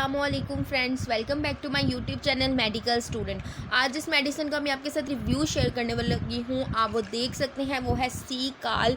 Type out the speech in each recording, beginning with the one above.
अस्सलामुअलैकुम friends, welcome back to my YouTube channel medical student. आज जिस मेडिसिन का मैं आपके साथ रिव्यू शेयर करने वाली लगी हूँ, आप वो देख सकते हैं, वो है सी काल।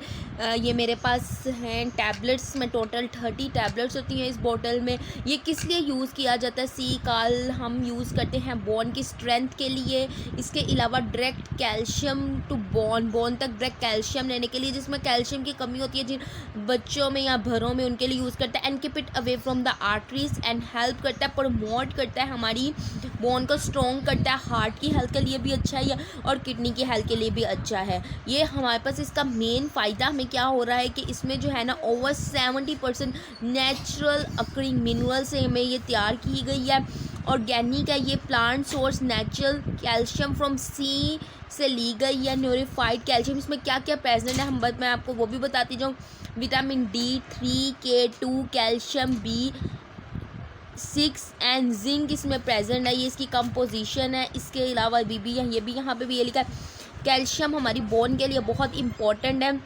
ये मेरे पास हैं टैबलेट्स में टोटल 30 टैबलेट्स होती हैं इस बोतल में। ये किस लिए यूज़ किया जाता है? सी काल हम यूज़ करते हैं बोन की स्ट्रेंथ के लिए। इसके अलावा डायरेक्ट कैल्शियम टू बोन तक डायरेक्ट कैल्शियम लेने के लिए, जिसमें कैल्शियम की कमी होती है जिन बच्चों में या भरों में, उनके लिए यूज़ करता है। And keep it away from the arteries and help करता है, प्रमोट करता है, हमारी बोन को स्ट्रॉन्ग करता है। हार्ट की हेल्थ के लिए भी अच्छा है और किडनी की हेल्थ के लिए भी अच्छा है। ये हमारे पास इसका मेन फ़ायदा हमें क्या हो रहा है कि इसमें जो है ना ओवर 70% नेचुरल अकरिंग मिनरल से हमें ये तैयार की गई है। ऑर्गेनिक है, ये plant source natural calcium from sea से ली गई है। न्यूरिफाइड कैल्शियम, इसमें क्या क्या प्रेजेंट है मैं आपको वो भी बताती जाऊँ। Vitamin D3, K2, calcium B6 and zinc इसमें प्रेजेंट है। ये इसकी कंपोजिशन है। इसके अलावा भी है, ये भी यहाँ पे भी ये लिखा है। कैल्शियम हमारी बोन के लिए बहुत इंपॉर्टेंट है,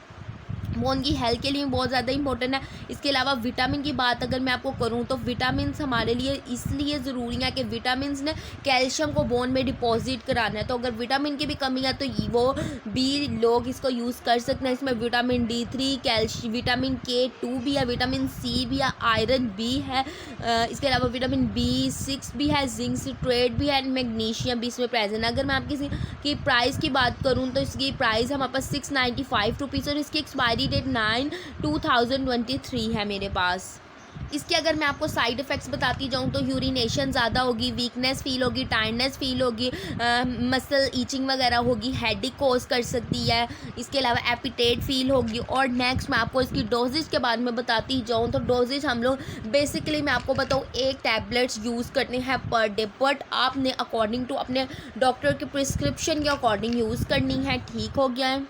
बोन की हेल्थ के लिए बहुत ज़्यादा इंपॉर्टेंट है। इसके अलावा विटामिन की बात अगर मैं आपको करूं तो विटामिन हमारे लिए इसलिए ज़रूरी है कि विटामिन ने कैल्शियम को बोन में डिपॉजिट कराना है। तो अगर विटामिन की भी कमी है तो वो भी लोग इसको यूज़ कर सकते हैं। इसमें vitamin D3, calcium, vitamin K2 भी है, विटामिन C भी है, आयरन भी है। इसके अलावा विटामिन B6 भी है, जिंक सिट्रेट भी है, मैग्नीशियम भी इसमें प्रेजेंट है। अगर मैं आपकी की प्राइस की बात करूँ तो इसकी प्राइस हमारे पास 695 रुपीज़ और इसकी एक्सपायरी डेट 9/2023 है मेरे पास। इसके अगर मैं आपको साइड इफ़ेक्ट्स बताती जाऊँ तो यूरिनेशन ज़्यादा होगी, वीकनेस फील होगी, टायर्डनेस फील होगी, मसल ईचिंग वगैरह होगी, हेडेक कोज कर सकती है। इसके अलावा एपिटेट फील होगी। और नेक्स्ट मैं आपको इसकी डोजेज के बारे में बताती जाऊँ तो डोजेज हम लोग बेसिकली मैं आपको बताऊँ एक टैबलेट्स यूज़ करने हैं पर डे, बट आपने अकॉर्डिंग टू अपने डॉक्टर के प्रिस्क्रिप्शन के अकॉर्डिंग यूज़ करनी है। ठीक हो गया है।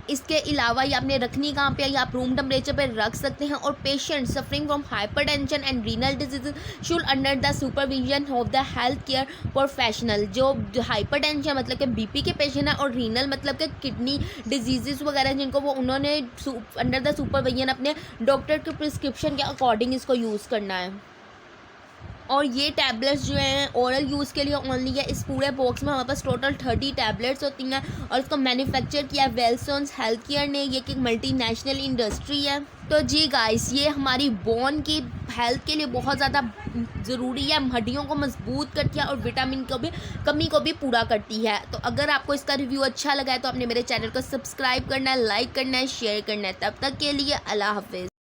इसके अलावा ये आपने रखनी कहाँ पे है, या आप रूम टेम्परेचर पे रख सकते हैं। और patient suffering from hypertension and renal disease should under the supervision of the health care professional. जो हाइपरटेंशन मतलब कि बीपी के पेशेंट हैं और रीनल मतलब कि किडनी डिजीज़ वगैरह जिनको, वो उन्होंने अंडर द सुपरविजन अपने डॉक्टर के प्रिस्क्रिप्शन के अकॉर्डिंग इसको यूज़ करना है। और ये टैबलेट्स जो हैं ओरल यूज़ के लिए ओनली है। इस पूरे बॉक्स में हमारे पास टोटल 30 टैबलेट्स होती हैं और इसको मैन्युफैक्चर किया वेलसोन्स हेल्थ केयर ने। ये एक मल्टीनेशनल इंडस्ट्री है। तो जी गाइस, ये हमारी बोन की हेल्थ के लिए बहुत ज़्यादा ज़रूरी है, हड्डियों को मजबूत करती है और विटामिन को भी कमी को भी पूरा करती है। तो अगर आपको इसका रिव्यू अच्छा लगा है तो आपने मेरे चैनल को सब्सक्राइब करना है, लाइक करना है, शेयर करना है। तब तक के लिए अल्लाह हाफिज़।